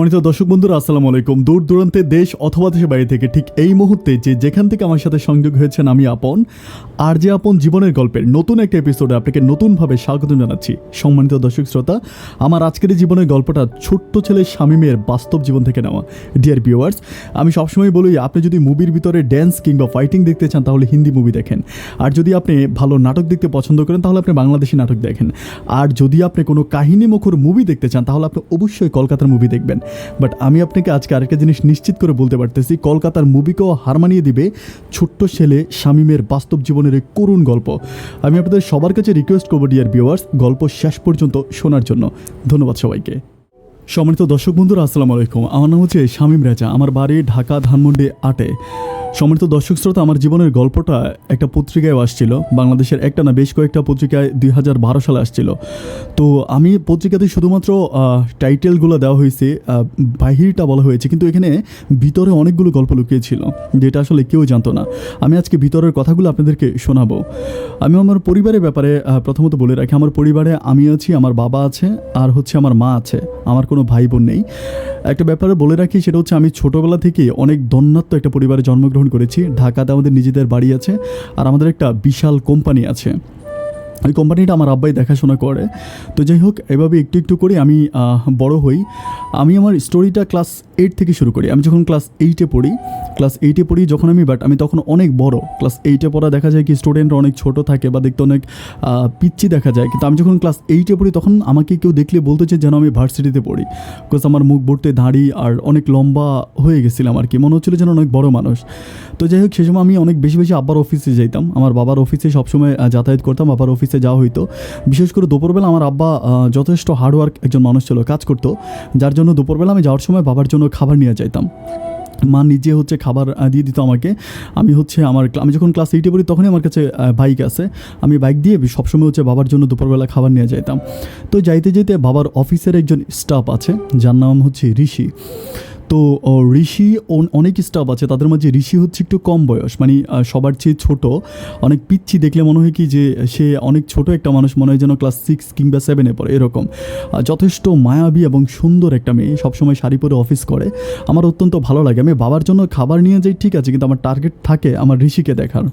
সম্মানিত দর্শক বন্ধুরা, আসসালামু আলাইকুম। দূর দূরান্তে দেশ অথবা দেশের বাইরে থেকে ঠিক এই মুহূর্তে যেখান থেকে আমার সাথে সংযোগ হয়েছেন, আমি আপন আর যে আপন জীবনের গল্পের নতুন একটা এপিসোডে আপনাকে নতুনভাবে স্বাগত জানাচ্ছি। সম্মানিত দর্শক শ্রোতা, আমার আজকের এই জীবনের গল্পটা ছোট্ট ছেলে শামীমের বাস্তব জীবন থেকে নেওয়া। ডিয়ার ভিউয়ার্স, আমি সবসময় বলি, আপনি যদি মুভির ভিতরে ড্যান্স কিংবা ফাইটিং দেখতে চান তাহলে হিন্দি মুভি দেখেন, আর যদি আপনি ভালো নাটক দেখতে পছন্দ করেন তাহলে আপনি বাংলাদেশি নাটক দেখেন, আর যদি আপনি কোনো কাহিনীমুখর মুভি দেখতে চান তাহলে আপনি অবশ্যই কলকাতার মুভি দেখবেন। বাট আমি আপনাকে আজকে আরেকটা জিনিস নিশ্চিত করে বলতে পারতেছি, কলকাতার মুভিকেও হার মানিয়ে দিবে ছোট্ট ছেলে শামীমের বাস্তব জীবনের এই করুণ গল্প। আমি আপনাদের সবার কাছে রিকোয়েস্ট করবো ডিয়ার ভিউয়ার্স, গল্প শেষ পর্যন্ত শোনার জন্য। ধন্যবাদ সবাইকে। সম্মানিত দর্শক বন্ধুরা, আসসালামু আলাইকুম। আমার নাম হচ্ছে শামীম রাজা, আমার বাড়ি ঢাকা ধানমন্ডি 8-এ। সম্মানিত দর্শক শ্রোতা, আমার জীবনের গল্পটা একটা পত্রিকায় আসছিল, বাংলাদেশের একটা না বেশ কয়েকটা পত্রিকায় 2012 সালে আসছিল। তো আমি পত্রিকাতে শুধুমাত্র টাইটেলগুলো দেওয়া হয়েছে, বাহিরটা বলা হয়েছে, কিন্তু এখানে ভিতরে অনেকগুলো গল্প লুকিয়েছিল যেটা আসলে কেউ জানতো না। আমি আজকে ভিতরের কথাগুলো আপনাদেরকে শোনাবো। আমি আমার পরিবারের ব্যাপারে প্রথমত বলে রাখি, আমার পরিবারে আমি আছি, আমার বাবা আছে, আর হচ্ছে আমার মা আছে, আমার কোনো ভাই বোন নেই। একটা ব্যাপারে বলে রাখি, সেটা হচ্ছে আমি ছোটোবেলা থেকে অনেক ধন্যাত্ম একটা পরিবারে জন্মগ্রহণ করেছি। ঢাকাতে আমাদের নিজেদের বাড়ি আছে, আর আমাদের একটা বিশাল কোম্পানি আছে। ওই কোম্পানিটা আমার আব্বাই দেখাশোনা করে। তো যাই হোক, এভাবে একটু একটু করে আমি বড় হই। আমি আমার স্টোরিটা ক্লাস 8 থেকে শুরু করি। আমি যখন ক্লাস 8-এ পড়ি যখন আমি তখন অনেক বড়। ক্লাস 8-এ পড়া দেখা যায় কি স্টুডেন্টরা অনেক ছোট থাকে বা দেখতে অনেক পিচ্ছি দেখা যায়, কিন্তু আমি যখন ক্লাস 8-এ পড়ি তখন আমাকে কেউ দেখলে বলতে চাই যেন আমি ভার্সিটিতে পড়ি, বিকজ আমার মুখ ভর্তি দাড়ি আর অনেক লম্বা হয়ে গেছিলাম আর কি, মনে হচ্ছিলো যেন অনেক বড় মানুষ। তো যাই হোক, সে সময় আমি অনেক বেশি আব্বার অফিসে যাইতাম। আমার বাবার অফিসে সবসময় যাতায়াত করতাম, বাবার অফিসে যাওয়া হইতো। বিশেষ করে দুপুরবেলা আমার আব্বা যথেষ্ট হার্ডওয়ার্ক একজন মানুষ ছিল, কাজ করতো, যার জন্য দুপুরবেলা আমি যাওয়ার সময় বাবার জন্য খাবার নিয়ে যাইতাম। মা নিজে হচ্ছে খাবার দিয়ে দিত আমাকে। আমি যখন ক্লাস 8-এ পড়ি তখনই আমার কাছে বাইক আছে, আমি বাইক দিয়ে সবসময় হচ্ছে বাবার জন্য দুপুরবেলা খাবার নিয়ে যাইতাম। তো যাইতে যেতে বাবার অফিসের একজন স্টাফ আছে যার নাম হচ্ছে ঋষি। তো ঋষি অনেক স্টাফ আছে, তাদের মাঝে ঋষি হচ্ছে একটু কম বয়স, মানে সবার চেয়ে ছোট, অনেক পিচ্ছি, দেখলে মনে হয় কি যে সে অনেক ছোট একটা মানুষ, মনে হয় যেন ক্লাস 6 কিংবা 7-এ পড়ে এরকম। যথেষ্ট মায়াবী এবং সুন্দর একটা মেয়ে, সবসময় শাড়ি পরে অফিস করে। আমার অত্যন্ত ভালো লাগে। আমি বাবার জন্য খাবার নিয়ে যাই ঠিক আছে, কিন্তু আমার টার্গেট থাকে আমার ঋষিকে দেখার।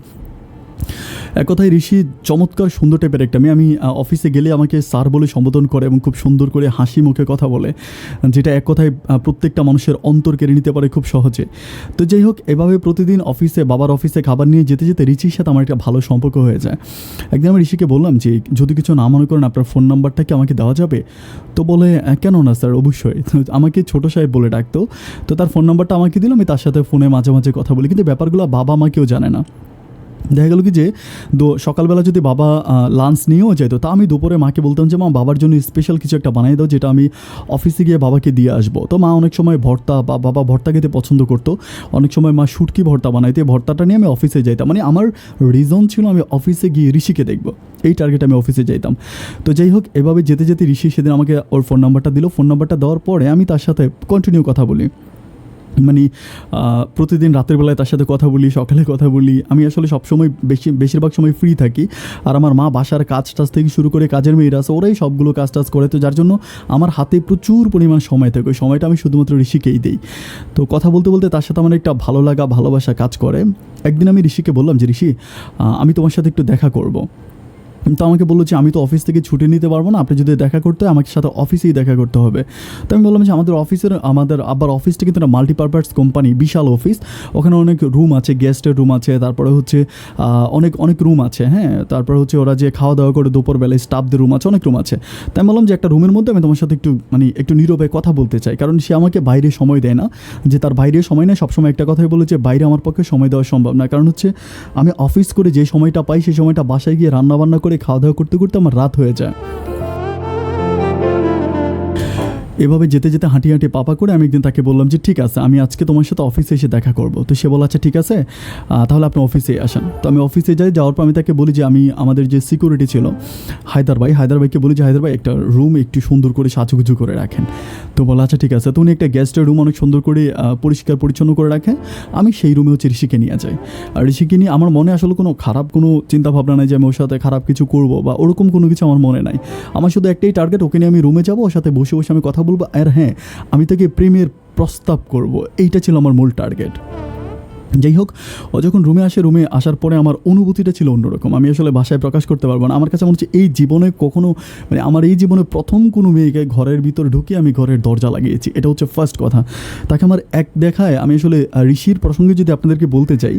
এক কথায় ঋষি চমৎকার সুন্দর টাইপের একটা মেয়ে। আমি অফিসে গেলে আমাকে স্যার বলে সম্বোধন করে এবং খুব সুন্দর করে হাসি মুখে কথা বলে, যেটা এক কথায় প্রত্যেকটা মানুষের অন্তর কেড়ে নিতে পারে খুব সহজে। তো যাই হোক, এভাবে প্রতিদিন বাবার অফিসে খাবার নিয়ে যেতে যেতে ঋষির সাথে আমার একটা ভালো সম্পর্ক হয়ে যায়। একদিন আমি ঋষিকে বললাম যে যদি কিছু না মনে করেন আপনার ফোন নাম্বারটা কি আমাকে দেওয়া যাবে? তো বলে কেন না স্যার, অবশ্যই। আমাকে ছোটো সাহেব বলে ডাকতো। তো তার ফোন নাম্বারটা আমাকে দিল, আমি তার সাথে ফোনে মাঝে মাঝে কথা বলি, কিন্তু ব্যাপারগুলো বাবা মা কেউ জানে না। দেখা গেল কি যে সকালবেলা যদি বাবা লাঞ্চ নিয়েও যেত, তা আমি দুপুরে মাকে বলতাম যে মা, বাবার জন্য স্পেশাল কিছু একটা বানিয়ে দাও যেটা আমি অফিসে গিয়ে বাবাকে দিয়ে আসবো। তো মা অনেক সময় বাবা ভর্তা খেতে পছন্দ করতো, অনেক সময় মা শুটকি ভর্তা বানাইতে, ভর্তাটা নিয়ে আমি অফিসে যাইতাম। মানে আমার রিজন ছিল আমি অফিসে গিয়ে ঋষিকে দেখবো, এই টার্গেটে আমি অফিসে যাইতাম। তো যাই হোক, এভাবে যেতে যেতে ঋষি সেদিন আমাকে ওর ফোন নাম্বারটা দিল। ফোন নাম্বারটা দেওয়ার পরে আমি তার সাথে কন্টিনিউ কথা বলি, মানে প্রতিদিন রাতের বেলায় তার সাথে কথা বলি, সকালে কথা বলি। আমি আসলে সবসময় বেশিরভাগ সময় ফ্রি থাকি, আর আমার মা বাসার কাজ থেকে শুরু করে কাজের মেয়েরা আছে, ওরাই সবগুলো কাজ করে। তো যার জন্য আমার হাতে প্রচুর পরিমাণ সময় থাকে, ওই সময়টা আমি শুধুমাত্র ঋষিকেই দিই। তো কথা বলতে বলতে তার সাথে আমার একটা ভালো লাগা ভালোবাসা কাজ করে। একদিন আমি ঋষিকে বললাম যে ঋষি, আমি তোমার সাথে একটু দেখা করব। তো আমাকে বললো যে আমি তো অফিস থেকে ছুটি নিতে পারবো না, আপনি যদি দেখা করতে হয় আমাকে সাথে অফিসেই দেখা করতে হবে। তো আমি বললাম যে আমাদের আবার অফিসটা কিন্তু একটা মাল্টিপারপাস কোম্পানি, বিশাল অফিস, ওখানে অনেক রুম আছে, গেস্টের রুম আছে, তারপরে হচ্ছে অনেক রুম আছে, হ্যাঁ, তারপরে হচ্ছে ওরা যে খাওয়া দাওয়া করে দুপুরবেলায় স্টাফদের রুম আছে, অনেক রুম আছে। তাই আমি বললাম যে একটা রুমের মধ্যে আমি তোমার সাথে একটু নীরবে কথা বলতে চাই, কারণ সে আমাকে বাইরে সময় দেয় না, যে তার বাইরে সময় নেই। সবসময় একটা কথাই বলে যে বাইরে আমার পক্ষে সময় দেওয়া সম্ভব না, কারণ হচ্ছে আমি অফিস করে যে সময়টা পাই সেই সময়টা বাসায় গিয়ে রান্নাবান্না করে খাওয়া দাওয়া করতে করতে আমার রাত হয়ে যায়। এভাবে যেতে যেতে হাঁটি পাপা করে আমি একদিন তাকে বললাম যে ঠিক আছে, আমি আজকে তোমার সাথে অফিসে এসে দেখা করব। তো সে বলে আচ্ছা ঠিক আছে, তাহলে আপনি অফিসে আসেন। তো আমি অফিসে যাওয়ার পর আমি তাকে বলি যে আমাদের যে সিকিউরিটি ছিল হায়দার ভাইকে বলি যে হায়দার ভাই, একটা রুম একটু সুন্দর করে সাজুগুজু করে রাখেন। তো বলে আচ্ছা ঠিক আছে। তো উনি একটা গেস্টের রুম অনেক সুন্দর করে পরিষ্কার পরিচ্ছন্ন করে রাখে। আমি সেই রুমে হচ্ছে ঋষিকে নিয়ে যাই। আর ঋষিকে নিয়ে আমার মনে আসলে কোনো খারাপ কোনো চিন্তাভাবনা নাই যে আমি ওর সাথে খারাপ কিছু করবো বা ওরকম কোনো কিছু আমার মনে নাই। আমার শুধু একটাই টার্গেট, ওকে নিয়ে আমি রুমে যাবো, ওর সাথে বসে আমি কথা বলবো, আর হ্যাঁ আমি তাকে প্রেমের প্রস্তাব করব, এইটা ছিল আমার মূল টার্গেট। যাই হোক, ও যখন রুমে আসার পরে আমার অনুভূতিটা ছিল অন্যরকম, আমি আসলে ভাষায় প্রকাশ করতে পারবো না। আমার কাছে মনে হচ্ছে এই জীবনে কখনো মানে আমার এই জীবনে প্রথম কোনো মেয়েকে ঘরের ভিতরে ঢুকিয়ে আমি ঘরের দরজা লাগিয়েছি, এটা হচ্ছে ফার্স্ট কথা। তাকে আমার এক দেখায় আমি আসলে ঋষির প্রসঙ্গে যদি আপনাদেরকে বলতে চাই,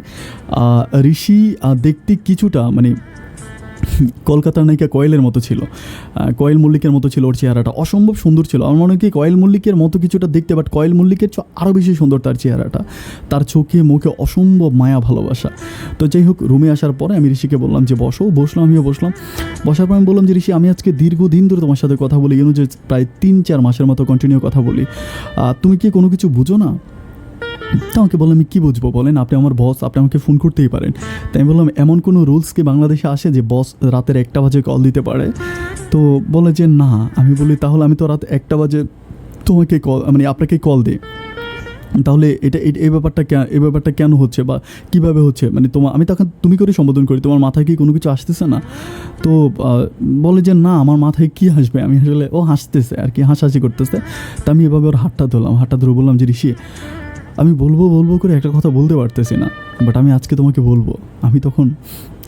ঋষি দেখতে কিছুটা মানে কলকাতার নায়িকা কোয়েলের মতো ছিল, কোয়েল মল্লিকের মতো ছিল ওর চেহারাটা, অসম্ভব সুন্দর ছিল। আমার মনে হয় কি কোয়েল মল্লিকের মতো কিছুটা দেখতে, বাট কোয়েল মল্লিকের আরও বেশি সুন্দর তার চেহারাটা, তার চোখে মুখে অসম্ভব মায়া ভালোবাসা। তো যাই হোক, রুমে আসার পরে আমি ঋষিকে বললাম যে বসো, বসলাম, আমিও বসলাম। বসার পর আমি বললাম যে ঋষি, আমি আজকে দীর্ঘদিন ধরে তোমার সাথে কথা বলি, যে প্রায় 3-4 মাসের মতো কন্টিনিউ কথা বলি, তুমি কি কোনো কিছু বুঝো না? তো আমাকে বললাম আমি কী বুঝবো বলেন, আপনি আমার বস, আপনি আমাকে ফোন করতেই পারেন। তাই আমি বললাম এমন কোনো রুলস কি বাংলাদেশে আসে যে বস রাতের 1টা বাজে কল দিতে পারে? তো বলে যে না। আমি বলি তাহলে আমি তো রাত 1টা বাজে তোমাকে কল মানে আপনাকে কল দিই, তাহলে এই ব্যাপারটা কেন হচ্ছে বা কীভাবে হচ্ছে, মানে আমি তখন তুমি করে সম্বোধন করি, তোমার মাথায় কি কোনো কিছু আসতেছে না? তো বলে যে না, আমার মাথায় কী আসবে। আমি আসলে ও হাসতেছে আর কি, হাসাহাসি করতেছে। তা আমি এভাবে ওর হাতটা ধরে বললাম যে ঋষি, আমি বলবো করে একটা কথা বলতে পারতেছি না, বাট আমি আজকে তোমাকে বলবো। আমি তখন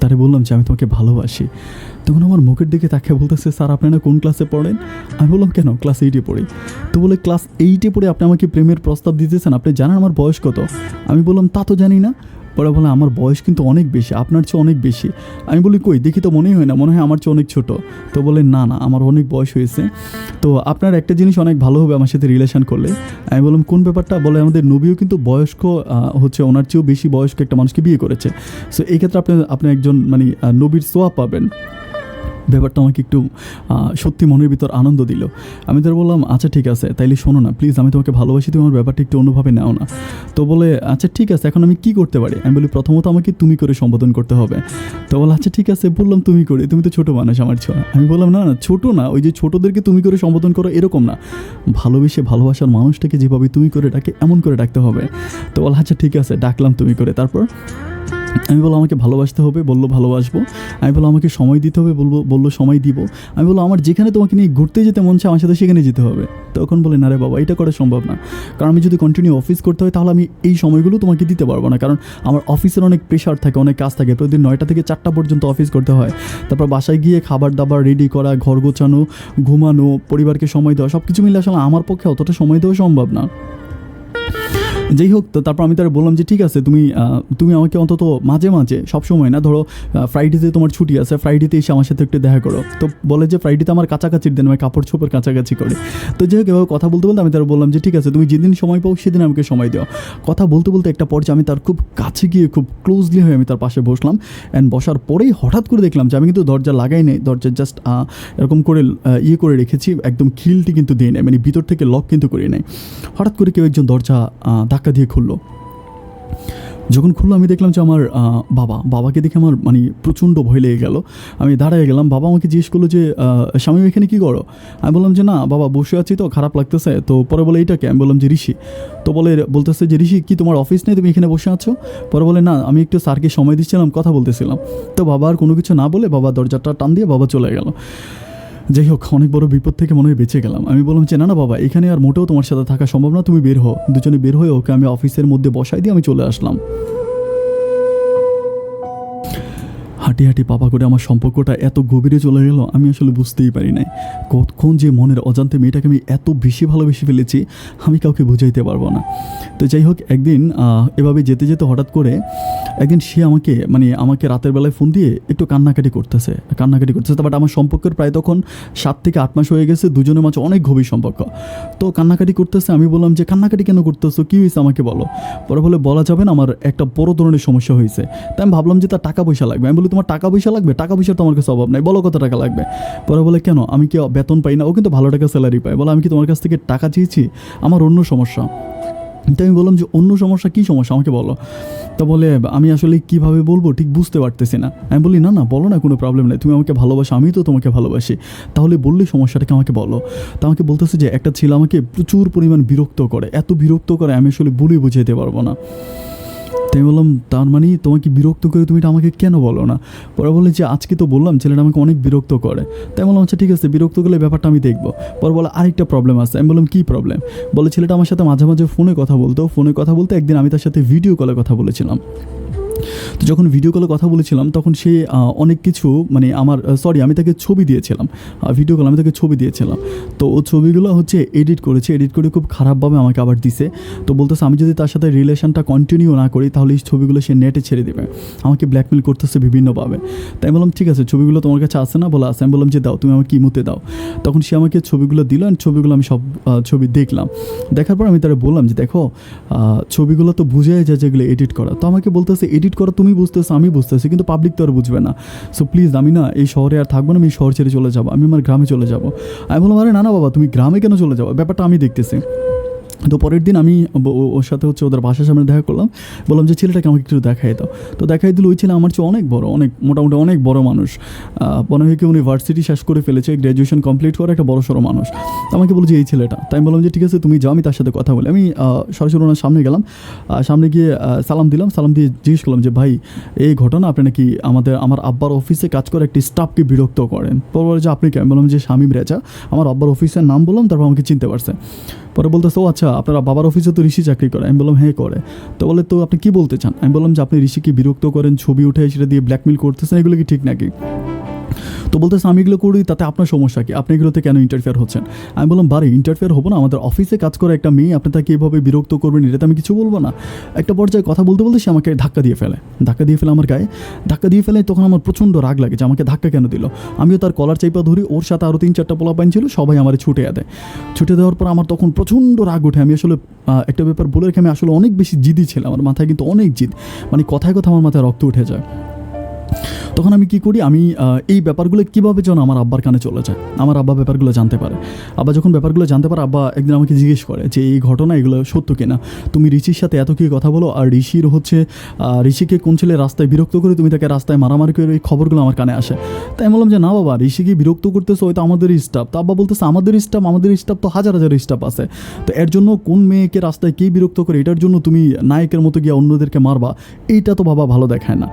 তারে বললাম যে আমি তোমাকে ভালোবাসি। তখন আমার মুখের দিকে তাকিয়ে বলতেছে, স্যার আপনারা কোন ক্লাসে পড়েন? আমি বললাম কেন, ক্লাস 8-এ পড়ি। তো বলে ক্লাস 8-এ পড়ে আপনি আমাকে প্রেমের প্রস্তাব দিতেছেন, আপনি জানেন আমার বয়স কত? আমি বললাম তা তো জানি না। পরে বলে আমার বয়স কিন্তু অনেক বেশি, আপনার চেয়ে অনেক বেশি। আমি বলি কই দেখি তো, মনেই হয় না, মনে হয় আমার চেয়ে অনেক ছোটো। তো বলে না আমার অনেক বয়স হয়েছে, তো আপনার একটা জিনিস অনেক ভালো হবে আমার সাথে রিলেশন করলে। আমি বললাম কোন ব্যাপারটা? বলে আমাদের নবীও কিন্তু বয়স্ক হচ্ছে ওনার চেয়েও বেশি বয়স্ক একটা মানুষকে বিয়ে করেছে, সো এই ক্ষেত্রে আপনি একজন মানে নবীর সোয়াব পাবেন। ব্যাপারটা আমাকে একটু সত্যি মনের ভিতর আনন্দ দিল। আমি তার বললাম আচ্ছা ঠিক আছে, তাইলে শোনো না প্লিজ, আমি তোমাকে ভালোবাসি, তুমি আমার ব্যাপারটা একটু অন্যভাবে নাও না। তো বলে আচ্ছা ঠিক আছে, এখন আমি কী করতে পারি? আমি বলি প্রথমত আমাকে তুমি করে সম্বোধন করতে হবে। তো বলে আচ্ছা ঠিক আছে, বললাম তুমি করে, তুমি তো ছোটো মানুষ আমার ছোঁয়া। আমি বললাম না ছোটো না, ওই যে ছোটোদেরকে তুমি করে সম্বোধন করো এরকম না, ভালোবাসার মানুষটাকে যেভাবে তুমি করে ডাকে এমন করে ডাকতে হবে। তো বলে আচ্ছা ঠিক আছে, ডাকলাম তুমি করে। তারপর আমি বললাম আমাকে ভালোবাসতে হবে, বললো ভালোবাসবো। আমি বললাম আমাকে সময় দিতে হবে, বললো সময় দিব। আমি বললাম আমার যেখানে তোমাকে নিয়ে ঘুরতে যেতে মন চায় আমার সাথে সেখানে যেতে হবে। তখন বলে না রে বাবা, এটা করা সম্ভব না, কারণ আমি যদি কন্টিনিউ অফিস করতে হয় তাহলে আমি এই সময়গুলো তোমাকে দিতে পারবো না, কারণ আমার অফিসের অনেক প্রেশার থাকে, অনেক কাজ থাকে, প্রতিদিন 9টা থেকে 4টা পর্যন্ত অফিস করতে হয়। তারপর বাসায় গিয়ে খাবার দাবার রেডি করা, ঘর গোছানো, ঘুমানো, পরিবারকে সময় দেওয়া, সব কিছু মিলে আসলে আমার পক্ষে অতটা সময় দেওয়া সম্ভব না। যাই হোক, তো তারপর আমি তারা বললাম যে ঠিক আছে, তুমি আমাকে অন্তত মাঝে মাঝে, সবসময় না, ধরো ফ্রাইডেতে তোমার ছুটি আছে, ফ্রাইডেতে এসে আমার সাথে একটু দেখা করো। তো বলে যে ফ্রাইডেতে আমার কাছাকাছির দিন, আমি কাপড় চোপড় কাছাকাছি করে। তো যাই হোক, এভাবে কথা বলতে আমি তারা বললাম যে ঠিক আছে, তুমি যেদিন সময় পাও সেদিন আমাকে সময় দাও। কথা বলতে একটা পর্যায়ে আমি তার খুব কাছে গিয়ে খুব ক্লোজলি হয়ে আমি তার পাশে বসলাম। অ্যান্ড বসার পরেই হঠাৎ করে দেখলাম যে আমি কিন্তু দরজা লাগাই নেই, দরজা জাস্ট এরকম করে করে রেখেছি, একদম খিলটি কিন্তু দিয়ে নেয়, মানে ভিতর থেকে লক কিন্তু করে নেয়। হঠাৎ করে কেউ একজন দরজা ধাক্কা দিয়ে খুললো। যখন খুললো আমি দেখলাম যে আমার বাবাকে দেখে আমার মানে প্রচণ্ড ভয় লেগে গেল। আমি দাঁড়ায় গেলাম। বাবা আমাকে জিজ্ঞেস করলো যে স্বামী এখানে কী করো? আমি বললাম যে না বাবা, বসে আছি তো, খারাপ লাগতেছে। তো পরে বলে এইটাকে? আমি বললাম যে ঋষি। তো বলতেছে যে ঋষি কি তোমার অফিস নেই, তুমি এখানে বসে আছো? পরে বলে না, আমি একটু স্যারকে সময় দিচ্ছিলাম, কথা বলতেছিলাম। তো বাবা আর কোনো কিছু না বলে বাবা দরজাটা টান দিয়ে বাবা চলে গেল। যাই হোক, অনেক বড় বিপদ থেকে মনে হয় বেঁচে গেলাম। আমি বললাম যে না বাবা, এখানে আর মোটেও তোমার সাথে থাকা সম্ভব না, তুমি বের হও। দুজনে বের হয়ে ওকে আমি অফিসের মধ্যে বসাই দিয়ে আমি চলে আসলাম। হাঁটি হাঁটি পাপা করে আমার সম্পর্কটা এত গভীরে চলে গেল, আমি আসলে বুঝতেই পারি নাই কতক্ষণ যে মনের অজান্তে মেয়েটাকে আমি এত বেশি ভালোবেসে ফেলেছি, আমি কাউকে বুঝাইতে পারবো না। তো যাই হোক, একদিন এভাবে যেতে যেতে হঠাৎ করে একদিন সে আমাকে রাতের বেলায় ফোন দিয়ে একটু কান্নাকাটি করতেছে। বাট আমার সম্পর্কের প্রায় তখন 7 থেকে 8 মাস হয়ে গেছে, দুজনের মাঝে অনেক গভীর সম্পর্ক। তো কান্নাকাটি করতেছে। আমি বললাম যে কান্নাকাটি কেন করতেছো, কী হয়েছে আমাকে বলো। পরে বলা যাবে না, আমার একটা বড় ধরনের সমস্যা হয়েছে। তাই আমি ভাবলাম যে তার টাকা পয়সা লাগবে। আমি বলি তোমার টাকা পয়সা লাগবে? টাকা পয়সার তো আমার কাছে অভাব নাই, বলো কত টাকা লাগবে। পরে বলে কেন, আমি কি বেতন পাই না? ও কিন্তু ভালো টাকা স্যালারি পায়। বলে আমি কি তোমার কাছ থেকে টাকা চেয়েছি? আমার অন্য সমস্যা। তো আমি বললাম যে অন্য সমস্যা, কী সমস্যা আমাকে বলো। তো বলে আমি আসলে কীভাবে বলবো ঠিক বুঝতে পারতেছি না। আমি বলি না বলো না, কোনো প্রবলেম নেই, তুমি আমাকে ভালোবাসো, আমি তো তোমাকে ভালোবাসি, তাহলে বললে সমস্যাটাকে আমাকে বলো। তো আমাকে বলতেছে যে একটা ছেলে আমাকে প্রচুর পরিমাণ বিরক্ত করে, এত বিরক্ত করে আমি আসলে বলে বুঝাইতে পারবো না। তাই বললাম তার মানে তোমাকে বিরক্ত করে তুমি এটা আমাকে কেন বলো না? পরে বলে যে আজকে তো বললাম ছেলেটা আমাকে অনেক বিরক্ত করে। তাই বললাম আচ্ছা ঠিক আছে, বিরক্ত করলে ব্যাপারটা আমি দেখবো। পরে বলে আরেকটা প্রবলেম আছে। আমি বললাম কী প্রবলেম? বলে ছেলেটা আমার সাথে মাঝে মাঝে ফোনে কথা বলতে একদিন আমি তার সাথে ভিডিও কলে কথা বলেছিলাম। তো যখন ভিডিও কলে কথা বলেছিলাম তখন সে অনেক কিছু মানে আমি তাকে ছবি দিয়েছিলাম, ভিডিও কলে আমি তাকে ছবি দিয়েছিলাম। তো ও ছবিগুলো হচ্ছে এডিট করে খুব খারাপভাবে আমাকে আবার দিছে। তো বলতেছে আমি যদি তার সাথে রিলেশনটা কন্টিনিউ না করি তাহলে এই ছবিগুলো সে নেটে ছেড়ে দেবে, আমাকে ব্ল্যাকমেল করতেছে বিভিন্নভাবে। তাই বললাম ঠিক আছে, ছবিগুলো তোমার কাছে আছে না? বলে আছে। আমি বললাম যে দাও, তুমি আমাকে ইমোতে দাও। তখন সে আমাকে ছবিগুলো দিল, অ্যান্ড ছবিগুলো আমি সব ছবি দেখলাম। দেখার পর আমি তারা বললাম যে দেখো, ছবিগুলো তো বুঝাই যায় যেগুলো এডিট করা। তো আমাকে বলতেছে এডিট করা তুমি বুঝতেছো, আমি বুঝতেছি, কিন্তু পাবলিক তো আর বুঝবে না। সো প্লিজ আমি না এই শহরে আর থাকবো না, আমি শহর ছেড়ে চলে যাবো, আমি আমার গ্রামে চলে যাবো। আমি বললাম আরে না না বাবা, তুমি গ্রামে কেন চলে যাবো, ব্যাপারটা আমি দেখতেছি। তো পরের দিন আমি ওর সাথে হচ্ছে ওদের বাসার সামনে দেখা করলাম। বললাম যে ছেলেটাকে আমাকে একটু দেখাই দাও। তো দেখাই দিল ওই ছেলে আমার চেয়ে অনেক বড়, মোটামুটি অনেক বড় মানুষ। মনে হয় কি ইউনিভার্সিটি শেষ করে ফেলেছে, গ্র্যাজুয়েশন কমপ্লিট করে একটা বড় সড়ো মানুষ। আমাকে বলছে এই ছেলেটা। তাই আমি বললাম যে ঠিক আছে তুমি যাও, আমি তার সাথে কথা বলি। আমি সরাসরি ওনার সামনে গেলাম, সামনে গিয়ে সালাম দিলাম। সালাম দিয়ে জিজ্ঞেস করলাম যে ভাই এই ঘটনা, আপনি নাকি আমার আব্বার অফিসে কাজ করে একটি স্টাফকে বিরক্ত করেন। পরে বলে যে আপনি কে? আমি বললাম যে শামীম রেজা। আমার আব্বার অফিসের নাম বললাম, তারপর আমাকে চিনতে পারছে। পরে বলতেছে ও আচ্ছা, আপনার বাবার অফিসে তো ঋষি চাকরি করে। আমি বললাম হ্যাঁ করে। তো বলে তো আপনি কী বলতে চান? আমি বললাম যে আপনি ঋষিকে বিরক্ত করেন, ছবি উঠে সেটা দিয়ে ব্ল্যাকমেল করতেছেন, এগুলো কি ঠিক নাকি? তো বলতেছে আমি এগুলো করি, তাতে আপনার সমস্যা কি? আপনি এগুলোতে কেন ইন্টারফেয়ার হচ্ছেন? আমি বললাম বারে ইন্টারফেয়ার হবো না, আমাদের অফিসে কাজ করে একটা মেয়ে, আপনি তাকে এভাবে বিরক্ত করবেন, এটাতে আমি কিছু বলবো না। একটা পর্যায়ে কথা বলতে বলতে সে আমাকে ধাক্কা দিয়ে ফেলে আমার গায়ে ধাক্কা দিয়ে ফেলে। তখন আমার প্রচণ্ড রাগ লাগে যে আমাকে ধাক্কা কেন দিল। আমিও তার কলার চাইপা ধরি, ওর সাথে আরও 3-4টা পোলাপাইন ছিল, সবাই আমার ছুটে দেওয়ার পর আমার তখন প্রচণ্ড রাগ ওঠে। আমি আসলে একটা ব্যাপার বলে রেখে, আমি আসলে অনেক বেশি জিদি ছিলাম, আমার মাথায় কিন্তু অনেক জিদ, মানে কথায় আমার মাথায় রক্ত উঠে যায়। তখন আমি কী করি, আমি এই ব্যাপারগুলো কীভাবে যেন আমার আব্বার কানে চলে যায়, আমার আব্বা ব্যাপারগুলো জানতে পারে। আব্বা যখন ব্যাপারগুলো জানতে পারে, আব্বা একদিন আমাকে জিজ্ঞেস করে যে এই ঘটনা এগুলো সত্য কিনা, তুমি ঋষির সাথে এত কী কথা বলো, আর ঋষিকে কোন ছেলে রাস্তায় বিরক্ত করে তুমি তাকে রাস্তায় মারামারি করে, এই খবরগুলো আমার কানে আসে। তাই আমি বললাম যে না বাবা, ঋষিকে বিরক্ত করতেছে হয়তো আমাদেরই স্টাফ। তো আব্বা বলতেছে আমাদের স্টাফ তো হাজার হাজার স্টাফ আছে, তো এর জন্য কোন মেয়েকে রাস্তায় কে বিরক্ত করে এটার জন্য তুমি নায়কের মতো গিয়ে অন্যদেরকে মারবা, এইটা তো বাবা ভালো দেখায় না।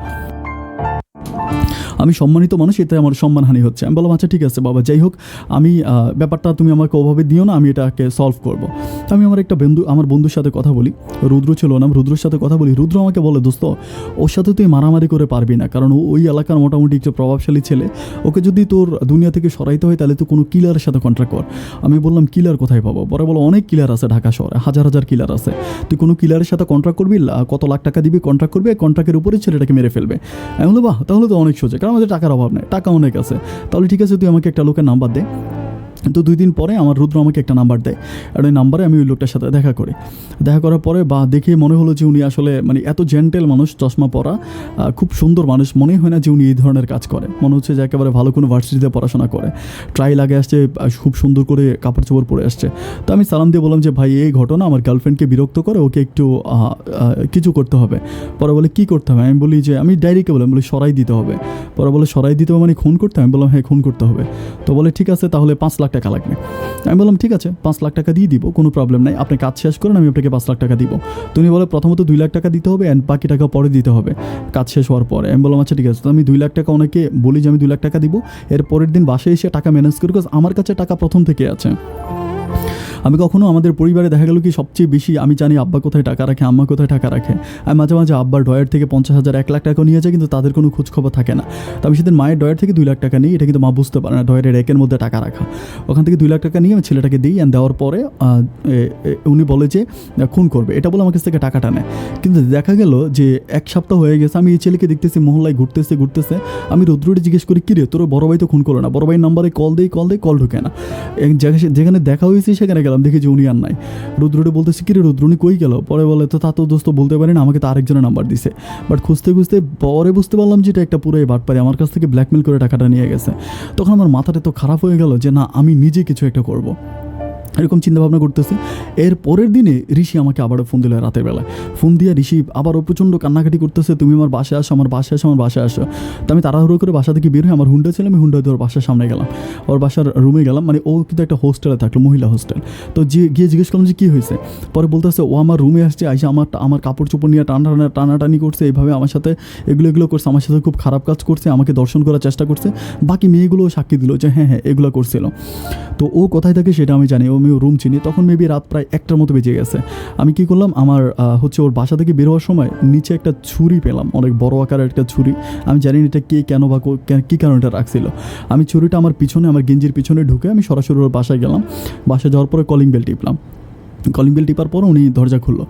আমি সম্মানিত মানুষ, এতে আমার সম্মানহানি হচ্ছে। আমি বললাম আচ্ছা ঠিক আছে বাবা, যাই হোক, আমি ব্যাপারটা তুমি আমাকে ওভাবে দিও না, আমি এটাকে সলভ করবো। আমি আমার বন্ধুর সাথে কথা বলি, রুদ্র ছিল নাম, রুদ্রর সাথে কথা বলি। রুদ্র আমাকে বলে দোস্ত, ওর সাথে তুই মারামারি করে পারবি না, কারণ ওই এলাকার মোটামুটি একটু প্রভাবশালী ছেলে, ওকে যদি তোর দুনিয়া থেকে সরাইতে হয় তাহলে তুই কোনো কিলারের সাথে কন্ট্রাক্ট কর। আমি বললাম কিলার কোথায় পাবো? পরে বলো অনেক কিলার আছে ঢাকা শহরে, হাজার হাজার কিলার আছে, তুই কোনো কিলারের সাথে কন্ট্রাক্ট করবি, কত লাখ টাকা দিবি, কন্ট্রাক্ট করবি, কন্ট্রাক্টের উপরে ছেলেটাকে মেরে ফেলবে। আমি বললাম বাহ, তাহলে তো অনেক সোজা, কারণ আমাদের টাকার অভাব নেই, টাকা অনেক আছে। তাহলে ঠিক আছে, তুই আমাকে একটা লোকের নাম্বার দে। তো 2 দিন পরে আমার রুদ্র আমাকে একটা নাম্বার দেয়, আর ওই নাম্বারে আমি ওই লোকটার সাথে দেখা করার পরে দেখে মনে হলো যে উনি আসলে মানে এত জেন্টেল মানুষ, চশমা পরা, খুব সুন্দর মানুষ, মনে হয় না যে উনি এই ধরনের কাজ করে। মনে হচ্ছে যে একেবারে ভালো কোনো ভার্সিটিতে পড়াশোনা করে, ট্রাই লাগে আসছে, খুব সুন্দর করে কাপড় চোপড় পরে আসছে। তো আমি সালাম দিয়ে বললাম যে ভাই এই ঘটনা, আমার গার্লফ্রেন্ডকে বিরক্ত করে, ওকে একটু কিছু করতে হবে। পরে বলে কী করতে হবে? আমি বলি যে আমি ডায়েরিকে বলি সরাই দিতে হবে। পরে বলে সরাই দিতে হবে মানে খুন করতে হবে? আমি বললাম হ্যাঁ খুন করতে হবে। তো বলে ঠিক আছে, তাহলে 5 লাখ টাকা লাগবে। আমি বললাম ঠিক আছে, 5 লাখ টাকা দিয়ে দিব, কোনো প্রবলেম নাই, আপনি কাজ শেষ করেন, আমি আপনাকে 5 লাখ টাকা দিব। তুমি বলে প্রথমত 2 লাখ টাকা দিতে হবে, অ্যান্ড বাকি টাকা পরে দিতে হবে কাজ শেষ হওয়ার পরে। আমি বললাম আচ্ছা ঠিক আছে। তো আমি 2 লাখ টাকা ওনাকে বলি যে আমি 2 লাখ টাকা দিব, এর পরের দিন বাসায় এসে টাকা ম্যানেজ করি, বিকজ আমার কাছে টাকা প্রথম থেকে আছে। আমি কখনো আমাদের পরিবারে দেখা গেল কি সবচেয়ে বেশি আমি জানি আব্বা কোথায় টাকা রাখে, আম্মা কোথায় টাকা রাখে। আমি মাঝে মাঝে আব্বার ডয়ার থেকে 50,000 1 লাখ টাকা নিয়ে যায়, কিন্তু তাদের কোনো খোঁজখবর থাকে না। তো আমি সেদিন মায়ের ডয়ার থেকে 2 লাখ টাকা নিই, এটা কিন্তু মা বুঝতে পারে না ডয়ারের একের মধ্যে টাকা রাখা। ওখান থেকে 2 লাখ টাকা নিয়ে আমি ছেলেটাকে দিই, অ্যান্ড দেওয়ার পরে উনি বলে যে খুন করবে, এটা বলে আমার কাছ থেকে টাকাটা নেয়। কিন্তু দেখা গেল যে 1 সপ্তাহ হয়ে গেছে, আমি এই ছেলেকে দেখতেছি মহল্লায় ঘুরতেছে। আমি রুদ্রকে জিজ্ঞেস করি কিরে তোর বড় ভাই তো খুন করলো না, বড় ভাইয়ের নাম্বারে কল দেই, কল ঢুকে না। যেখানে দেখা হয়েছে সেখানে গেলাম, দেখি যে উনি আর নাই। রুদ্রকে বলতেছি কিরে রুদ্র উনি কই গেল? পরে বলে তো তা তো দোস্ত বলতে পারি না, আমাকে তো আরেকজনের নাম্বার দিছে। বাট খুঁজতে পরে বুঝতে পারলাম যে এটা একটা পুরো বাটপারি, আমার কাছ থেকে ব্ল্যাকমেল করে টাকাটা নিয়ে গেছে। তখন আমার মাথাটা তো খারাপ হয়ে গেল যে না, আমি নিজে কিছু একটা করব। এরকম চিন্তাভাবনা করতেছি। এর পরের দিনে ঋষি আমাকে আবারও ফোন দিল রাতের বেলায়। ফোন দিয়ে ঋষি আবারও প্রচণ্ড কান্নাকাটি করতেছে, তুমি আমার বাসায় আসো, আমার বাসায় আসো, আমার বাসায় আসো। তো আমি তাড়াহুড়ো করে বাসা থেকে বের হয়ে আমার হুন্ডা ছিল, আমি হুন্ডা দিয়ে ওর বাসার সামনে গেলাম, ওর বাসার রুমে গেলাম। মানে ও কিন্তু একটা হোস্টেলে থাকলো, মহিলা হোস্টেল। তো গিয়ে জিজ্ঞেস করলাম যে কী হয়েছে। পরে বলতেছে ও আমার রুমে আসছে, আইসা আমার কাপড় চোপড় নিয়ে টানাটানি করছে, এইভাবে আমার সাথে এগুলো করছে, আমার সাথে খুব খারাপ কাজ করছে, আমাকে দর্শন করার চেষ্টা করছে। বাকি মেয়েগুলোও সাক্ষী দিল যে হ্যাঁ হ্যাঁ এগুলো করছিল। তো ও কোথায় থাকে সেটা আমি জানি, আমি রুম চিনি। তখন মেবি রাত প্রায় 1টার মতো বেজে গেছে। আমি কি করলাম, আমার হচ্ছে ওর বাসা থেকে বের হওয়ার সময় নিচে একটা ছুরি পেলাম, অনেক বড় আকারের একটা ছুরি। আমি জানি এটা কে কেন বা কী কারণে এটা রাখছিল। আমি ছুরিটা আমার পিছনে, আমার গেঞ্জির পিছনে ঢুকে আমি সরাসরি ওর বাসায় গেলাম। বাসায় যাওয়ার পরে কলিং বেল টিপলাম। কলিং বেল টিপার পর উনি দরজা খুললো।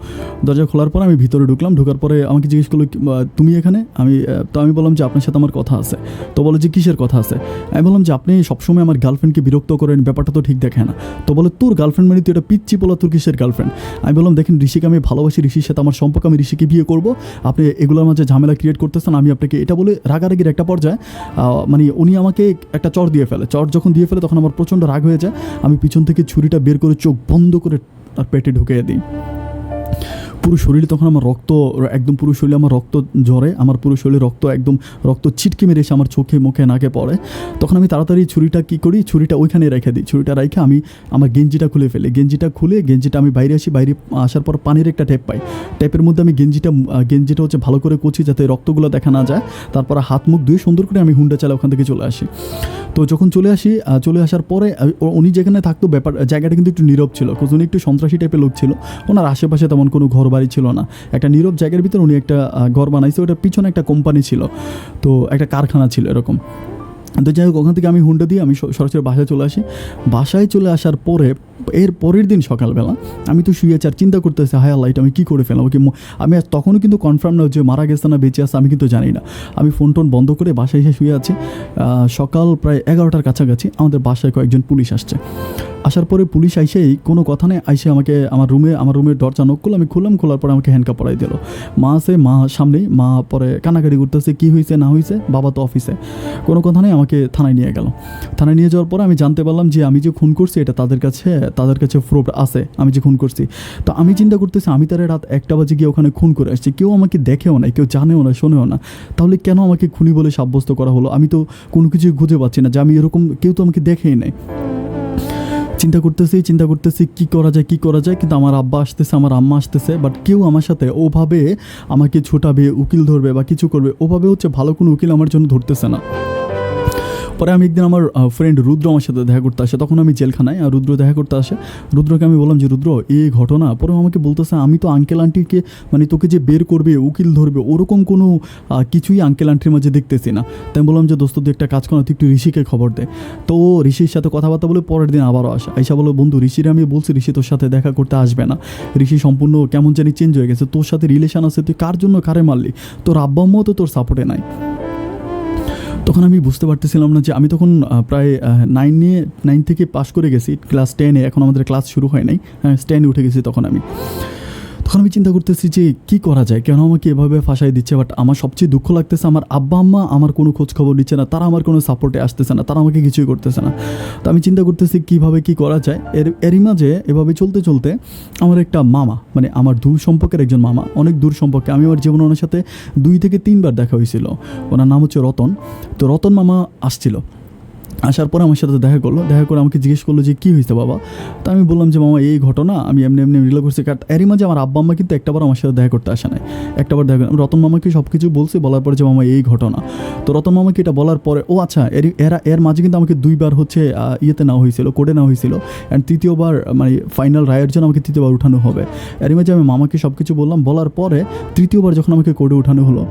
দরজা খোলার পর আমি ভিতরে ঢুকলাম। ঢোকার পরে আমাকে জিজ্ঞেস করলো তুমি এখানে? আমি বললাম যে আপনার সাথে আমার কথা আছে। তো বলে যে কিসের কথা আছে? আমি বললাম যে আপনি সবসময় আমার গার্লফ্রেন্ডকে বিরক্ত করেন, ব্যাপারটা তো ঠিক দেখে না। তো বলে তোর গার্লফ্রেন্ড মানে তুই এটা পিচ্ছি পোলা, তোর কিসের গার্লফ্রেন্ড? আমি বললাম দেখেন ঋষিকে আমি ভালোবাসি, ঋষির সাথে আমার সম্পর্ক, আমি ঋষিকে বিয়ে করবো, আপনি এগুলোর মাঝে ঝামেলা ক্রিয়েট করতেছেন। আমি আপনাকে এটা বলে রাগারাগির একটা পর্যায়ে মানে উনি আমাকে একটা চড় দিয়ে ফেলে। চড় যখন দিয়ে ফেলে তখন আমার প্রচণ্ড রাগ হয়ে যায়। আমি পিছন থেকে ছুরিটা বের করে চোখ বন্ধ করে আর পেটে ঢুকিয়ে দিই। পুরো শরীরে তখন আমার রক্ত, একদম পুরো শরীরে আমার রক্ত ঝরে, আমার পুরো শরীরে রক্ত ছিটকে মেরে এসে আমার চোখে মুখে নাকে পড়ে। তখন আমি তাড়াতাড়ি ছুরিটা কী করি, ছুরিটা ওইখানে রেখে দিই। ছুরিটা রেখে আমি আমার গেঞ্জিটা খুলে ফেলি। গেঞ্জিটা আমি বাইরে আসি। বাইরে আসার পর পানির একটা ট্যাপ পাই। ট্যাপের মধ্যে আমি গেঞ্জিটা হচ্ছে ভালো করে কুচি যাতে রক্তগুলো দেখা না যায়। তারপর হাত মুখ ধুয়ে সুন্দর করে আমি হুন্ডা চালা ওখান থেকে চলে আসি। তো যখন চলে আসার পরে উনি যেখানে থাকতো জায়গাটা কিন্তু একটু নীরব ছিল, উনি একটু সন্ত্রাসী টাইপের লোক ছিল। ওনার আশেপাশে তেমন কোনো ঘর বাড়ি ছিল না। একটা নীরব জায়গার ভিতরে উনি একটা ঘর বানাইছে, ওটার পিছনে একটা কোম্পানি ছিল, তো একটা কারখানা ছিল এরকম। তো যাই হোক, ওখান থেকে আমি হুন্ডা দিয়ে আমি সরাসরি বাসায় চলে আসি। বাসায় চলে আসার পরে এর পরের দিন সকালবেলা আমি তো শুয়েছি আর চিন্তা করতেছি হায় আল্লাহ এটা আমি কী করে ফেলাম ওকে। আমি তখনও কিন্তু কনফার্ম না যে মারা গেছে না বেঁচে আছে, আমি কিন্তু জানি না। আমি ফোন টোন বন্ধ করে বাসায় এসে শুয়ে আছি। সকাল প্রায় 11টার কাছাকাছি আমাদের বাসায় কয়েকজন পুলিশ আসছে। আসার পরে পুলিশ আইসেই কোনো কথা নেই, আইসে আমাকে আমার রুমের দরজা নক করলো। আমি খোলার পরে আমাকে হ্যান্ডকাপ পরাই দিল। মা আছে, মা সামনেই, মা পরে কানাকাটি করতেছে কী হয়েছে না হয়েছে। বাবা তো অফিসে, কোনো কথা নেই, আমাকে থানায় নিয়ে গেল। থানায় নিয়ে যাওয়ার পরে আমি জানতে পারলাম যে আমি যে খুন করছি এটা তাদের কাছে প্রুফ আছে আমি যে খুন করছি। তো আমি চিন্তা করতেছি আমি তারা রাত 1টা বাজে গিয়ে ওখানে খুন করে আসছি, কেউ আমাকে দেখেও না, কেউ জানেও না, শোনেও না, তাহলে কেন আমাকে খুনি বলে সাব্যস্ত করা হলো? আমি তো কোনো কিছুই খুঁজে পাচ্ছি না যে আমি এরকম, কেউ তো আমাকে দেখেই নাই। চিন্তা করতেছি কী করা যায়। কিন্তু আমার আব্বা আসতেছে, আমার আম্মা আসতেছে, বাট কেউ আমার সাথে ওভাবে আমাকে ছোটাবে, উকিল ধরবে বা কিছু করবে, ওভাবে হচ্ছে ভালো কোনো উকিল আমার জন্য ধরতেছে না। পরে আমি একদিন আমার ফ্রেন্ড রুদ্র আমার সাথে দেখা করতে আসে, তখন আমি জেলখানায়, আর রুদ্র দেখা করতে আসে। রুদ্রকে আমি বললাম যে রুদ্র এই ঘটনা। পরে আমাকে বলতেছে আমি তো আঙ্কেল আন্টিকে, মানে তোকে যে বের করবে, উকিল ধরবে, ওরকম কোনো কিছুই আঙ্কেল আন্টির মাঝে দেখতেছি না। তাই আমি বললাম যে দোস্ত তুই একটা কাজ কর, তুই একটু ঋষিকে খবর দে। তো ও ঋষির সাথে কথাবার্তা বলে পরের দিন আবারও আসে। আইসা বলো বন্ধু ঋষিরে আমি বলছি ঋষি তোর সাথে দেখা করতে আসবে না, ঋষি সম্পূর্ণ কেমন জানি চেঞ্জ হয়ে গেছে, তোর সাথে রিলেশন আছে, তুই কার জন্য কারে মারলি, তোর আব্বা আম্মাও তো তোর সাপোর্টে নাই। তখন আমি বুঝতে পারতেছিলাম না যে আমি তখন প্রায় 9 থেকে পাশ করে গেছি, ক্লাস 10-এ, এখন আমাদের ক্লাস শুরু হয় নাই, 10-এ উঠে গেছি তখন আমি চিন্তা করতেছি যে কী করা যায়, কেন আমাকে এভাবে ফাঁসাই দিচ্ছে। বাট আমার সবচেয়ে দুঃখ লাগতেছে আমার আব্বা আম্মা আমার কোনো খোঁজ খবর নিচ্ছে না, তারা আমার কোনো সাপোর্টে আসতেছে না, তারা আমাকে কিছুই করতেছে না। তো আমি চিন্তা করতেছি কীভাবে কী করা যায়। এরই মাঝে এভাবে চলতে আমার একটা মামা, মানে আমার দূর সম্পর্কের একজন মামা, অনেক দূর সম্পর্কে, আমি আমার জীবনে ওনার সাথে 2 থেকে 3 বার দেখা হয়েছিল। ওনার নাম হচ্ছে রতন। তো রতন মামা আসছিল, আসার পরে আমার সাথে দেখা করে আমাকে জিজ্ঞেস করলো যে কী হয়েছে বাবা। তো আমি বললাম যে মামা এই ঘটনা, আমি এমনি রিলে করছি। এরই মাঝে আমার আব্বা আম্মা কিন্তু একটাবার আমার সাথে দেখা করতে আসে নাই, একটাবার দেখা, রতন মামাকে সব কিছু বলছি, বলার পরে যে মামা এই ঘটনা। তো রতন মামাকে এটা বলার পরে ও আচ্ছা, এর মাঝে কিন্তু আমাকে 2 বার হচ্ছে ইয়েতে নেওয়া হয়েছিল, কোর্টে নেওয়া হয়েছিল, অ্যান্ড 3য় বার মানে ফাইনাল রায়ের জন্য আমাকে 3য় বার উঠানো হবে। এরই মাঝে আমি মামাকে সব কিছু বলার পরে 3য় বার যখন আমাকে কোর্টে উঠানো হলো,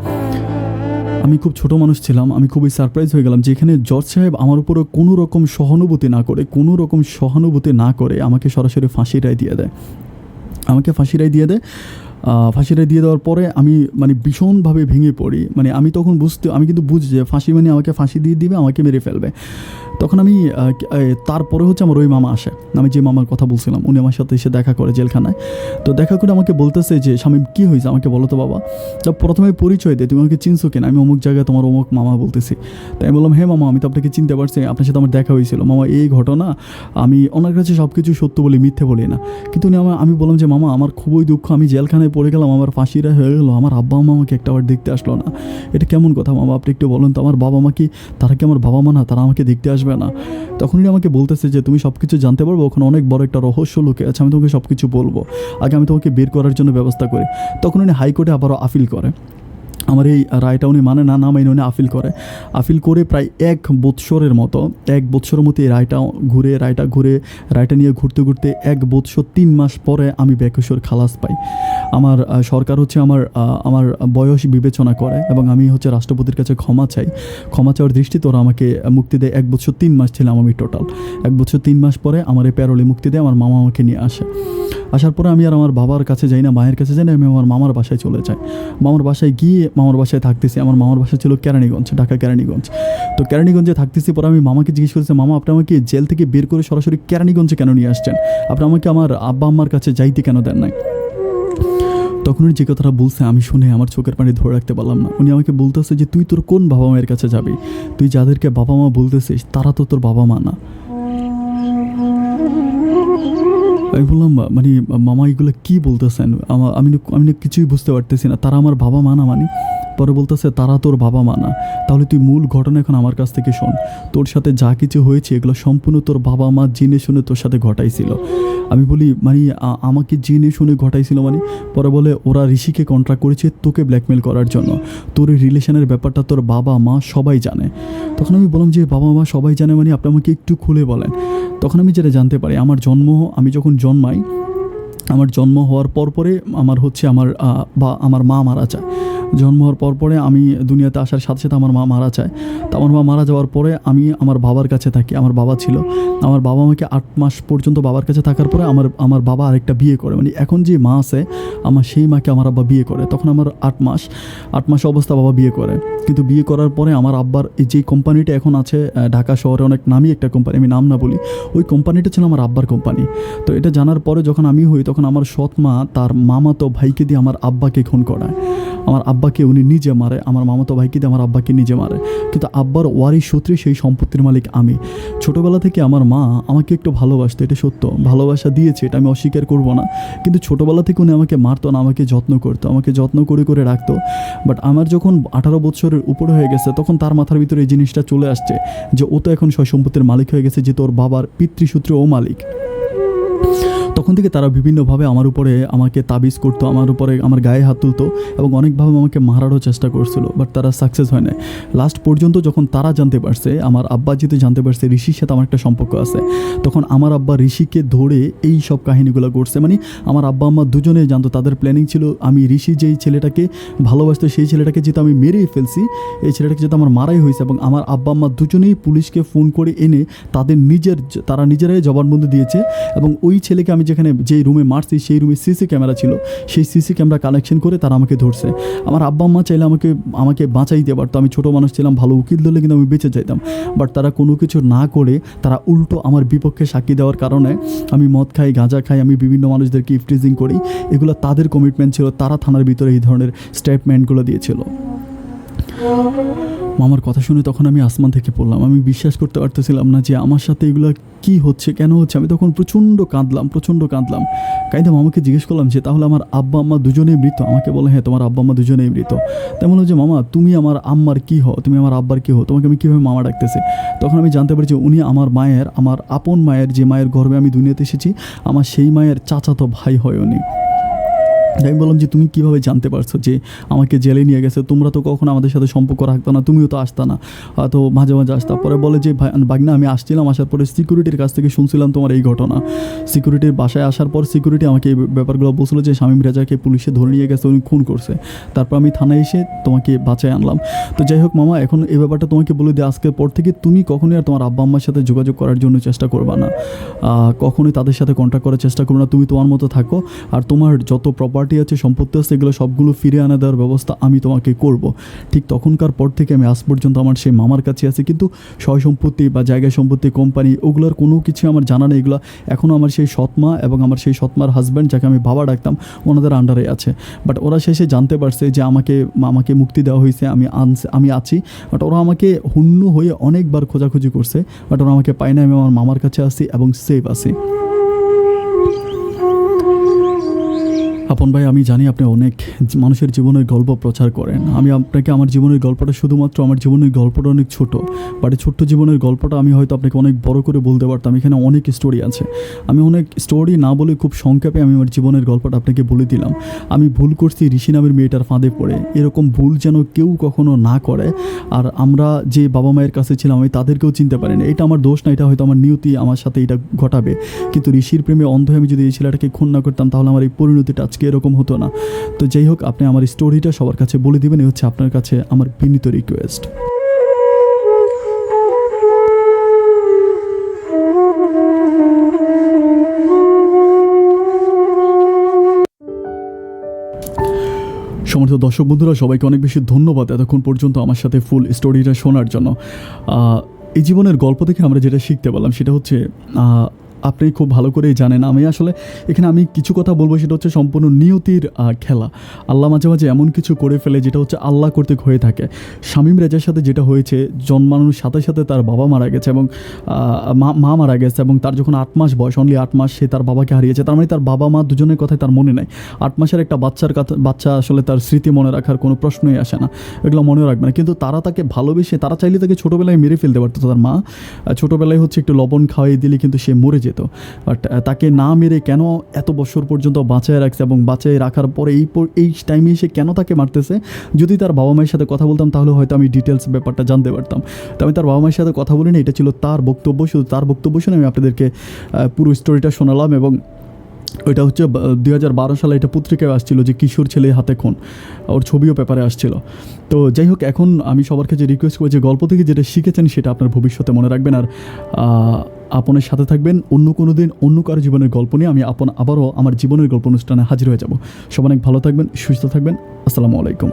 আমি খুব ছোট মানুষ ছিলাম, আমি খুবই সারপ্রাইজ হয়ে গেলাম যে এখানে জজ সাহেব আমার উপরে কোনো রকম সহানুভূতি না করে আমাকে সরাসরি ফাঁসির রায় দিয়ে দেয়। ফাঁসি রায় দিয়ে দেওয়ার পরে আমি মানে ভীষণভাবে ভেঙে পড়ি। মানে আমি তখন আমি কিন্তু বুঝি যে ফাঁসি মানে আমাকে ফাঁসি দিয়ে দিবে, আমাকে মেরে ফেলবে। তখন আমি তারপরে হচ্ছে আমার ওই মামা আসে, আমি যে মামার কথা বলছিলাম উনি আমার সাথে এসে দেখা করে জেলখানায়। তো দেখা করে আমাকে বলতেছে যে শামীম কী হয়েছে আমাকে বলো তো বাবা। তো প্রথমে পরিচয় দেয়, তুমি আমাকে চিনছো কিনা, আমি অমুক জায়গায় তোমার অমুক মামা বলতেছি। তাই আমি বললাম হ্যাঁ মামা আমি তো আপনাকে চিনতে পারছি, আপনার সাথে আমার দেখা হয়েছিল মামা, এই ঘটনা। আমি ওনার কাছে সব কিছু সত্য বলি, মিথ্যে বলি না। কিন্তু আমি বললাম যে মামা আমার খুবই দুঃখ, আমি জেলখানায় পড়ে গেলাম, আমার ফাঁসিরা হয়ে গেলো, আমার আব্বা আম্মা আমাকে একটা বার দেখতে আসলো না। এটা কেমন কথা মামা, আপনি একটু বলুন তো, আমার বাবা মা কি, তারা কি আমার বাবা মা না, তারা আমাকে দেখতে আসবে না? তখন উনি আমাকে বলতেছে যে তুমি সব কিছু জানতে পারবো, ওখানে অনেক বড় একটা রহস্য লুকে আছে, আমি তোমাকে সব কিছু বলবো, আগে আমি তোমাকে বের করার জন্য ব্যবস্থা করি। তখন উনি হাইকোর্টে আবারও আপিল করে, আমার এই রায়টা উনি মানে না মাইনে উনি আপিল করে প্রায় 1 বৎসরের মতো এই রায়টা নিয়ে ঘুরতে 1 বৎসর 3 মাস পরে আমি বেকসুর খালাস পাই। আমার সরকার হচ্ছে আমার বয়স বিবেচনা করে এবং আমি হচ্ছে রাষ্ট্রপতির কাছে ক্ষমা চাওয়ার দৃষ্টিতে ওরা আমাকে মুক্তি দেয়। 1 বছর 3 মাস ছিলাম আমি টোটাল। 1 বছর 3 মাস পরে আমার এই প্যারোলে মুক্তি দেয়, আমার মামা আমাকে নিয়ে আসার পরে আমি আর আমার বাবার কাছে যাই না, মায়ের কাছে যাই না, আমি আমার মামার বাসায় চলে যাই। মামার বাসায় গিয়ে মামার বাসায় থাকতেছি। আমার মামার বাসা ছিল কেরানীগঞ্জ, ঢাকা কেরানীগঞ্জ। তো কেরানীগঞ্জে থাকতেছি, পরে আমি মামাকে জিজ্ঞেস করেছি মামা আপনি আমাকে জেল থেকে বের করে সরাসরি কেরানীগঞ্জে কেন নিয়ে আসছেন, আপনি আমাকে আমার আব্বা আম্মার কাছে যাইতে কেন দেন নাই? তখন উনি যে কথাটা বলছে আমি শুনে আমার চোখের পানি ধরে রাখতে পারলাম না। উনি আমাকে বলতেছে যে তুই তোর কোন বাবা মায়ের কাছে যাবি, তুই যাদেরকে বাবা মা বলতেছিস তারা তো তোর বাবা মা না। আমি বললাম মানে মামা এগুলো কী বলতেছেন, আমি কিছুই বুঝতে পারতেছি না, তারা আমার বাবা মা না মানে? পরে বলতেছে তারা তোর বাবা মা না, তাহলে তুই মূল ঘটনা এখন আমার কাছ থেকে শোন, তোর সাথে যা কিছু হয়েছে এগুলো সম্পূর্ণ তোর বাবা মা জেনে শুনে তোর সাথে ঘটাইছিল। আমি বলি মানে আমাকে জেনে শুনে ঘটাইছিল মানে? পরে বলে ওরা ঋষিকে কন্ট্রাক্ট করেছে তোকে ব্ল্যাকমেল করার জন্য, তোর এই রিলেশনের ব্যাপারটা তোর বাবা মা সবাই জানে। তখন আমি বললাম যে বাবা মা সবাই জানে মানে আপনি আমাকে একটু খুলে বলেন। তখন আমি যেটা জানতে পারি আমি যখন জন্মাই, আমার জন্ম হওয়ার পরে আমার মা মারা যায়। জন্ম হওয়ার পরে আমি দুনিয়াতে আসার সাথে সাথে আমার মা মারা যায়। তো আমার মা মারা যাওয়ার পরে আমি আমার বাবার কাছে থাকি। আমার বাবা ছিল, আমার বাবা আমাকে 8 মাস পর্যন্ত বাবার কাছে থাকার পরে আমার বাবা আরেকটা বিয়ে করে, মানে এখন যে মা আছে আমার সেই মাকে আমার আব্বা বিয়ে করে। তখন আমার 8 মাস অবস্থা বাবা বিয়ে করে। কিন্তু বিয়ে করার পরে আমার আব্বার এই যে কোম্পানিটা এখন আছে ঢাকা শহরে অনেক নামি একটা কোম্পানি, আমি নাম না বলি, ওই কোম্পানিটা ছিল আমার আব্বার কোম্পানি। তো এটা জানার পরে যখন আমি হই তখন আমার সৎ মা তার মামাতো ভাইকে দিয়ে আমার আব্বাকে খুন করায়। আমার আব্বাকে উনি নিজে মারে, আমার মামাতো ভাইকে দিয়ে আমার আব্বাকে নিজে মারে। কিন্তু আব্বার ওয়ারিশ সূত্রে সেই সম্পত্তির মালিক আমি। ছোটোবেলা থেকে আমার মা আমাকে একটু ভালোবাসতো, এটা সত্য, ভালোবাসা দিয়েছে, এটা আমি অস্বীকার করবো না। কিন্তু ছোটোবেলা থেকে উনি আমাকে মারতো না, আমাকে যত্ন করতো, আমাকে যত্ন করে রাখতো। বাট আমার যখন 18 বছরের উপরে হয়ে গেছে তখন তার মাথার ভিতরে এই জিনিসটা চলে আসছে যে ও তো এখন সয় সম্পত্তির মালিক হয়ে গেছে, যে তোর বাবার পিতৃসূত্রে ও মালিক। তখন থেকে তারা বিভিন্নভাবে আমাকে তাবিজ করতো, আমার গায়ে হাত তুলতো এবং অনেকভাবে আমাকে মারারও চেষ্টা করছিল, বাট তারা সাকসেস হয় না। লাস্ট পর্যন্ত যখন তারা জানতে পারছে, আমার আব্বা যেহেতু জানতে পারছে ঋষির সাথে আমার একটা সম্পর্ক আছে, তখন আমার আব্বা ঋষিকে ধরে এই সব কাহিনীগুলো করছে। মানে আমার আব্বা আম্মা দুজনেই জানতো, তাদের প্ল্যানিং ছিল আমি ঋষি যেই ছেলেটাকে ভালোবাসতো সেই ছেলেটাকে যেহেতু আমি মেরেই ফেলছি, এই ছেলেটাকে যেহেতু আমার মারাই হয়েছে, এবং আমার আব্বা আম্মা দুজনেই পুলিশকে ফোন করে এনে তারা নিজেরাই জবানবন্দি দিয়েছে। এবং ওই ছেলেকে আমি যেই রুমে মারছি সেই রুমে সিসি ক্যামেরা ছিল, সেই সিসি ক্যামেরা কানেকশন করে তারা আমাকে ধরছে। আমার আব্বা আম্মা চাইলে আমাকে বাঁচাইতে পারতো, আমি ছোটো মানুষ ছিলাম, ভালো উকিল ধরলে কিন্তু আমি বেঁচে যাইতাম। বাট তারা কোনো কিছু না করে তারা উল্টো আমার বিপক্ষে সাক্ষী দেওয়ার কারণে আমি মদ খাই, গাঁজা খাই, আমি বিভিন্ন মানুষদেরকে ইফটিজিং করি, এগুলো তাদের কমিটমেন্ট ছিল। তারা থানার ভিতরে এই ধরনের স্টেটমেন্টগুলো দিয়েছিল। মামার কথা শুনে তখন আমি আসমান থেকে পড়লাম, আমি বিশ্বাস করতে পারতেছিলাম না যে আমার সাথে এগুলো কি হচ্ছে, কেন হচ্ছে। আমি তখন প্রচণ্ড কাঁদলাম। কাঁদে মামাকে জিজ্ঞেস করলাম যে তাহলে আমার আব্বা আম্মা দুজনেই মৃত? আমাকে বলে হ্যাঁ তোমার আব্বা আম্মা দুজনেই মৃত। তেমন যে মামা তুমি আমার আম্মার কী হও, তুমি আমার আব্বার কী হও, তোমাকে আমি কীভাবে মামা ডাকতেছি? তখন আমি জানতে পারি যে উনি আমার আপন মায়ের, যে মায়ের গর্ভে আমি দুনিয়াতে এসেছি, আমার সেই মায়ের চাচাতো ভাই হয় উনি। আমি বললাম যে তুমি কীভাবে জানতে পারছো যে আমাকে জেলে নিয়ে গেছে? তোমরা তো কখনো আমাদের সাথে সম্পর্ক রাখতো না, তুমিও তো আসতা না, তো মাঝে মাঝে আসতা। পরে বলে যে বাগনা আমি আসছিলাম, আসার পরে সিকিউরিটির কাছ থেকে শুনছিলাম তোমার এই ঘটনা। সিকিউরিটির বাসায় আসার পর সিকিউরিটি আমাকে এই ব্যাপারগুলো বলছিল যে শামীম রেজাকে পুলিশে ধরে নিয়ে গেছে, উনি খুন করছে। তারপর আমি থানায় এসে তোমাকে বাঁচায় আনলাম। তো যাই হোক মামা, এখন এই ব্যাপারটা তোমাকে বলে দিই, আজকের পর থেকে তুমি কখনোই আর তোমার আব্বা আম্মার সাথে যোগাযোগ করার জন্য চেষ্টা করবা না, কখনোই তাদের সাথে কন্ট্যাক্ট করার চেষ্টা করো না। তুমি তোমার মতো থাকো, আর তোমার যত প্রপার্টি প্রপার্টি আছে, সম্পত্তি আছে, এগুলো সবগুলো ফিরে আনা দেওয়ার ব্যবস্থা আমি তোমাকে করব। ঠিক তখনকার পর থেকে আমি আজ পর্যন্ত আমার সেই মামার কাছে আছি, কিন্তু সয় সম্পত্তি বা জায়গা সম্পত্তি, কোম্পানি, ওগুলোর কোনো কিছু আমার জানা নেই। এগুলো এখনও আমার সেই সৎমা এবং আমার সেই সৎমার হাজব্যান্ড, যাকে আমি বাবা ডাকতাম, ওনাদের আন্ডারে আছে। বাট ওরা শেষে জানতে পারছে যে আমাকে মুক্তি দেওয়া হয়েছে, আমি আছি। বাট ওরা আমাকে হুন্য হয়ে অনেকবার খোঁজাখুঁজি করছে, বাট ওরা আমাকে পায় না। আমি আমার মামার কাছে আছি এবং সেফ আছি। আপন ভাই, আমি জানি আপনি অনেক মানুষের জীবনের গল্প প্রচার করেন। আমি আপনাকে আমার জীবনের গল্পটা, শুধুমাত্র আমার জীবনের গল্পটা অনেক ছোট, বাট এই ছোট্ট জীবনের গল্পটা আমি হয়তো আপনাকে অনেক বড় করে বলতে পারতাম। এখানে অনেক স্টোরি আছে। আমি অনেক স্টোরি না বলে খুব সংক্ষেপে আমি আমার জীবনের গল্পটা আপনাকে বলে দিলাম। আমি ভুল করছি ঋষি নামের মেয়েটার ফাঁদে পড়ে। এরকম ভুল যেন কেউ কখনো না করে। আর আমরা যে বাবা মায়ের কাছে ছিলাম, আমি তাদেরকেও চিনতে পারিনি। এটা আমার দোষ না, এটা হয়তো আমার নিয়তি আমার সাথে এটা ঘটাবে। কিন্তু ঋষির প্রেমে অন্ধ হয়ে আমি যদি এই ছেলেটাকে খুন না করতাম, তাহলে আমার এই পরিণতিটা আজকে এরকম হতো না। তো যাই হোক, আপনি আমার স্টোরিটা সবার কাছে বলে দিবেন, এই হচ্ছে আপনার কাছে আমার বিনীত রিকোয়েস্ট। সমস্ত দর্শক বন্ধুরা, সবাইকে অনেক বেশি ধন্যবাদ এতক্ষণ পর্যন্ত আমার সাথে ফুল স্টোরিটা শোনার জন্য। এই জীবনের গল্প থেকে আমরা যেটা শিখতে পারলাম সেটা হচ্ছে, আপনি খুব ভালো করেই জানেন, আমি কিছু কথা বলবো, সেটা হচ্ছে সম্পূর্ণ নিয়তির খেলা। আল্লাহ মাঝে মাঝে এমন কিছু করে ফেলে যেটা হচ্ছে আল্লাহ কর্তৃক হয়ে থাকে। শামীম রেজার সাথে যেটা হয়েছে, জন্মানোর সাথে সাথে তার বাবা মারা গেছে এবং মা মারা গেছে, এবং তার যখন 8 মাস বয়স, অনলি 8 মাস, সে তার বাবাকে হারিয়েছে। তার মানে তার বাবা মা দুজনের কথাই তার মনে নাই। 8 মাসের একটা বাচ্চা আসলে তার স্মৃতি মনে রাখার কোনো প্রশ্নই আসে না, এগুলো মনে রাখবে না। কিন্তু তারা তাকে ভালোবেসে, তারা চাইলে তাকে ছোটোবেলায় মেরে ফেলতে পারতো। তার মা ছোটোবেলায় হচ্ছে একটু লবণ খাওয়াই দিলে কিন্তু সে মরে যেত। বাট তাকে না মেরে কেন এত বছর পর্যন্ত বাঁচায় রাখছে, এবং বাঁচায় রাখার পরে এই টাইমে এসে কেন তাকে মারতেছে? যদি তার বাবা মায়ের সাথে কথা বলতাম, তাহলে হয়তো আমি ডিটেলস ব্যাপারটা জানতে পারতাম। তো আমি তার বাবা মায়ের সাথে কথা বলিনি, এটা ছিল তার বক্তব্য। শুধু তার বক্তব্য শুনে আমি আপনাদেরকে পুরো স্টোরিটা শোনালাম। এবং ওইটা হচ্ছে 2012 সালে এটা পত্রিকায় আসছিল যে কিশোর ছেলে হাতে খুন, ওর ছবিও পেপারে আসছিল। তো যাই হোক, এখন আমি সবার কাছে রিকোয়েস্ট করি যে গল্প থেকে যেটা শিখেছেন সেটা আপনার ভবিষ্যতে মনে রাখবেন। আর আপনের সাথে থাকবেন। অন্য কোনো দিন অন্য কারো জীবনের গল্প নিয়ে আমি আবারও আমার জীবনের গল্প অনুষ্ঠানে হাজির হয়ে যাব। সবাই অনেক ভালো থাকবেন, সুস্থ থাকবেন। আসসালামু আলাইকুম।